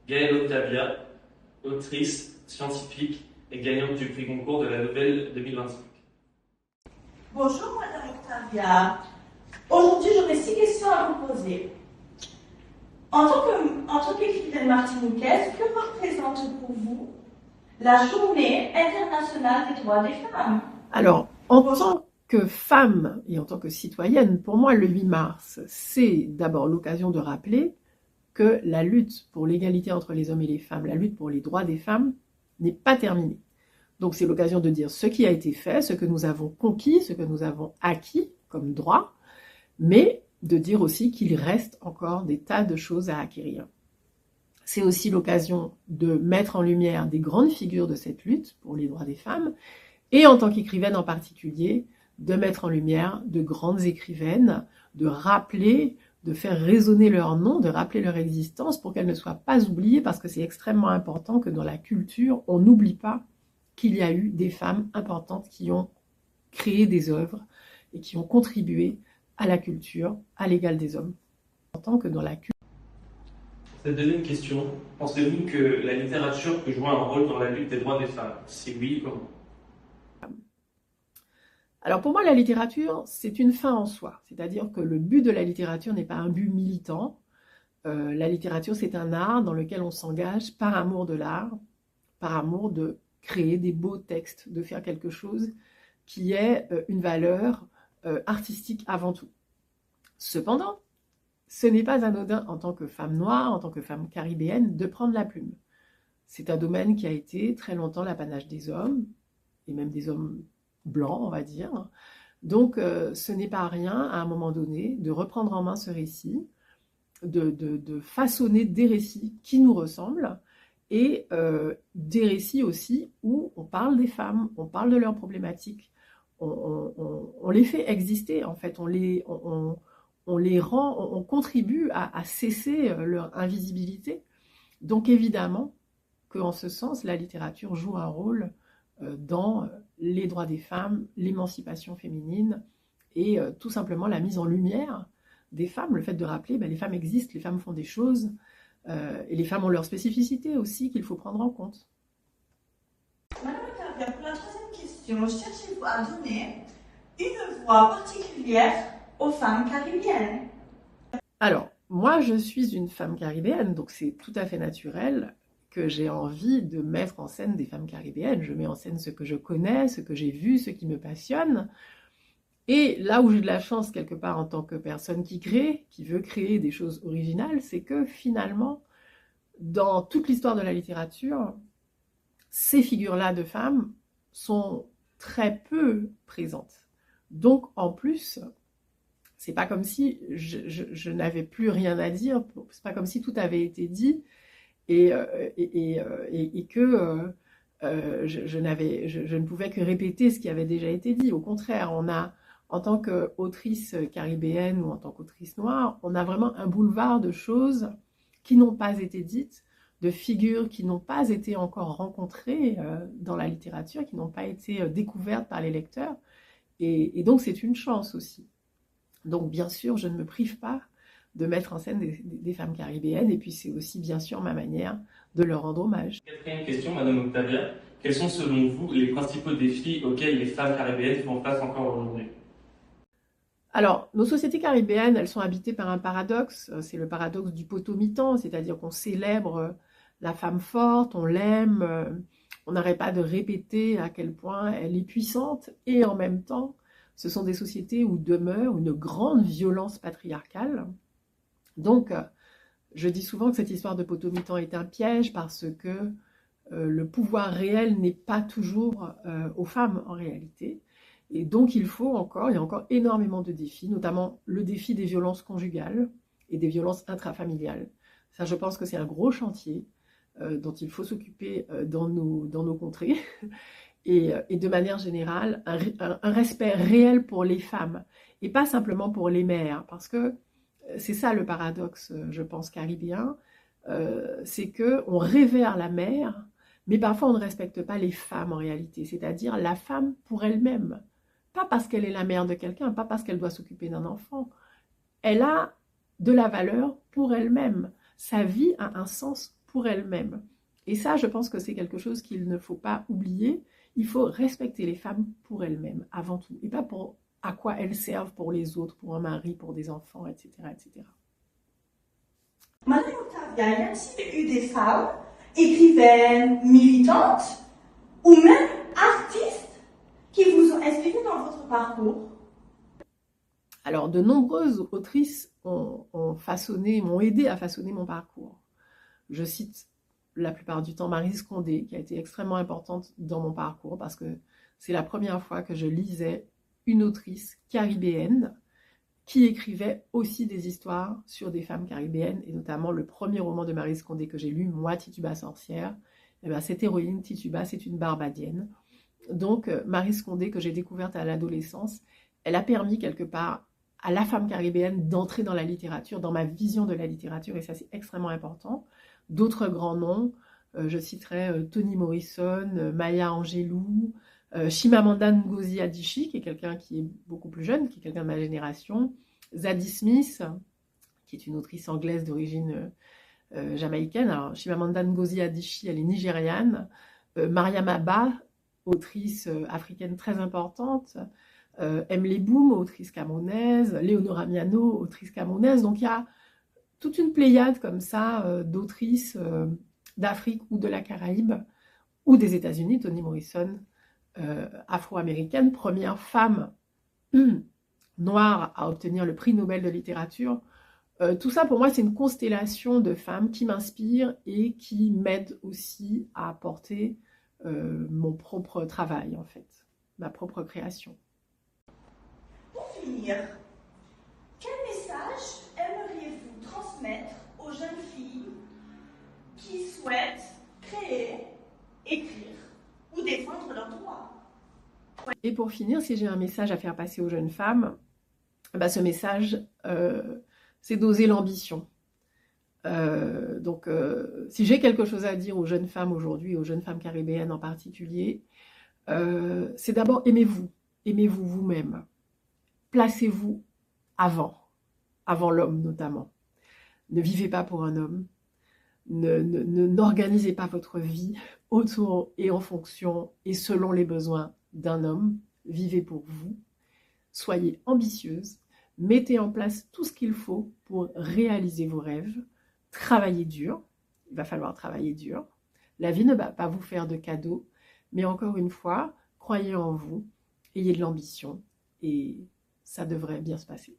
Gaëlle Octavia, autrice, scientifique et gagnante du prix Goncourt de la Nouvelle 2025. Bonjour Madame Octavia. Aujourd'hui, j'aurais 6 questions à vous poser. En tant qu'écrivaine martiniquaise, que représente pour vous la Journée internationale des droits des femmes? Alors, en tant que femme et en tant que citoyenne, pour moi, le 8 mars, c'est d'abord l'occasion de rappeler que la lutte pour l'égalité entre les hommes et les femmes, la lutte pour les droits des femmes, n'est pas terminée. Donc c'est l'occasion de dire ce qui a été fait, ce que nous avons conquis, ce que nous avons acquis comme droit, mais de dire aussi qu'il reste encore des tas de choses à acquérir. C'est aussi l'occasion de mettre en lumière des grandes figures de cette lutte pour les droits des femmes, et en tant qu'écrivaine en particulier, de mettre en lumière de grandes écrivaines, de rappeler, de faire résonner leur nom, de rappeler leur existence pour qu'elles ne soient pas oubliées, parce que c'est extrêmement important que dans la culture, on n'oublie pas qu'il y a eu des femmes importantes qui ont créé des œuvres et qui ont contribué à la culture, à l'égal des hommes. En tant que dans la culture. Cette deuxième question, pensez-vous que la littérature peut jouer un rôle dans la lutte des droits des femmes? Si oui, comment? Alors pour moi, la littérature, c'est une fin en soi. C'est-à-dire que le but de la littérature n'est pas un but militant. La littérature, c'est un art dans lequel on s'engage par amour de l'art, par amour de créer des beaux textes, de faire quelque chose qui ait une valeur artistique avant tout. Cependant, ce n'est pas anodin en tant que femme noire, en tant que femme caribéenne, de prendre la plume. C'est un domaine qui a été très longtemps l'apanage des hommes, et même des hommes blancs, on va dire. Donc, ce n'est pas rien, à un moment donné, de reprendre en main ce récit, de façonner des récits qui nous ressemblent, et des récits aussi où on parle des femmes, on parle de leurs problématiques, on les fait exister, en fait, on les rend, on contribue à cesser leur invisibilité. Donc évidemment qu'en ce sens, la littérature joue un rôle dans les droits des femmes, l'émancipation féminine et tout simplement la mise en lumière des femmes, le fait de rappeler les femmes existent, les femmes font des choses, et les femmes ont leur spécificité aussi qu'il faut prendre en compte. Madame Octavia, pour la troisième question, cherchez-vous à donner une voix particulière aux femmes caribéennes? Alors, moi je suis une femme caribéenne, donc c'est tout à fait naturel que j'ai envie de mettre en scène des femmes caribéennes. Je mets en scène ce que je connais, ce que j'ai vu, ce qui me passionne. Et là où j'ai de la chance, quelque part, en tant que personne qui crée, qui veut créer des choses originales, c'est que finalement, dans toute l'histoire de la littérature, ces figures-là de femmes sont très peu présentes. Donc, en plus, c'est pas comme si je n'avais plus rien à dire, c'est pas comme si tout avait été dit, et que je ne pouvais que répéter ce qui avait déjà été dit. Au contraire, on a, en tant qu'autrice caribéenne ou en tant qu'autrice noire, on a vraiment un boulevard de choses qui n'ont pas été dites, de figures qui n'ont pas été encore rencontrées dans la littérature, qui n'ont pas été découvertes par les lecteurs. Et donc c'est une chance aussi. Donc bien sûr, je ne me prive pas de mettre en scène des femmes caribéennes, et puis c'est aussi bien sûr ma manière de leur rendre hommage. Quatrième question, Madame Octavia. Quels sont selon vous les principaux défis auxquels les femmes caribéennes font face encore aujourd'hui? Alors, nos sociétés caribéennes, elles sont habitées par un paradoxe, c'est le paradoxe du potomitan, c'est-à-dire qu'on célèbre la femme forte, on l'aime, on n'arrête pas de répéter à quel point elle est puissante, et en même temps, ce sont des sociétés où demeure une grande violence patriarcale. Donc, je dis souvent que cette histoire de potomitan est un piège parce que le pouvoir réel n'est pas toujours aux femmes en réalité. Et donc il y a encore énormément de défis, notamment le défi des violences conjugales et des violences intrafamiliales. Ça, je pense que c'est un gros chantier dont il faut s'occuper dans nos contrées. Et de manière générale, un respect réel pour les femmes, et pas simplement pour les mères, parce que c'est ça le paradoxe, je pense, caribéen, c'est qu'on révère la mère, mais parfois on ne respecte pas les femmes en réalité, c'est-à-dire la femme pour elle-même. Pas parce qu'elle est la mère de quelqu'un, pas parce qu'elle doit s'occuper d'un enfant. Elle a de la valeur pour elle-même. Sa vie a un sens pour elles-mêmes. Et ça, je pense que c'est quelque chose qu'il ne faut pas oublier. Il faut respecter les femmes pour elles-mêmes, avant tout, et pas pour à quoi elles servent pour les autres, pour un mari, pour des enfants, etc. etc. Madame Octavia, y a-t-il eu des femmes, écrivaines, militantes, ou même artistes, qui vous ont inspiré dans votre parcours? Alors, de nombreuses autrices m'ont aidé à façonner mon parcours. Je cite la plupart du temps Maryse Condé, qui a été extrêmement importante dans mon parcours, parce que c'est la première fois que je lisais une autrice caribéenne qui écrivait aussi des histoires sur des femmes caribéennes, et notamment le premier roman de Maryse Condé que j'ai lu, Moi, Tituba sorcière. Eh bien, cette héroïne, Tituba, c'est une Barbadienne. Donc, Maryse Condé, que j'ai découverte à l'adolescence, elle a permis quelque part à la femme caribéenne d'entrer dans la littérature, dans ma vision de la littérature, et ça c'est extrêmement important. D'autres grands noms, je citerai Toni Morrison, Maya Angelou, Chimamanda Ngozi Adichie, qui est quelqu'un qui est beaucoup plus jeune, qui est quelqu'un de ma génération, Zadie Smith, qui est une autrice anglaise d'origine jamaïcaine. Alors, Chimamanda Ngozi Adichie, elle est nigériane. Mariam Abba, autrice africaine très importante. Emily Boom, autrice camerounaise. Léonora Miano, autrice camerounaise. Donc, il y a toute une pléiade comme ça d'autrices d'Afrique ou de la Caraïbe ou des États-Unis. Toni Morrison, afro-américaine, première femme noire à obtenir le prix Nobel de littérature. Tout ça, pour moi, c'est une constellation de femmes qui m'inspirent et qui m'aident aussi à porter mon propre travail, en fait, ma propre création. Pour finir, quel message aimeriez-vous transmettre aux jeunes filles qui souhaitent créer, écrire ou défendre leurs droits? Et pour finir, si j'ai un message à faire passer aux jeunes femmes, bah, ce message, c'est d'oser l'ambition. Donc, si j'ai quelque chose à dire aux jeunes femmes aujourd'hui, aux jeunes femmes caribéennes en particulier, c'est d'abord aimez-vous vous-même. Placez-vous avant l'homme notamment. Ne vivez pas pour un homme. N'organisez pas votre vie autour et en fonction et selon les besoins d'un homme. Vivez pour vous. Soyez ambitieuse. Mettez en place tout ce qu'il faut pour réaliser vos rêves. Travaillez dur. Il va falloir travailler dur. La vie ne va pas vous faire de cadeaux. Mais encore une fois, croyez en vous. Ayez de l'ambition. Et ça devrait bien se passer.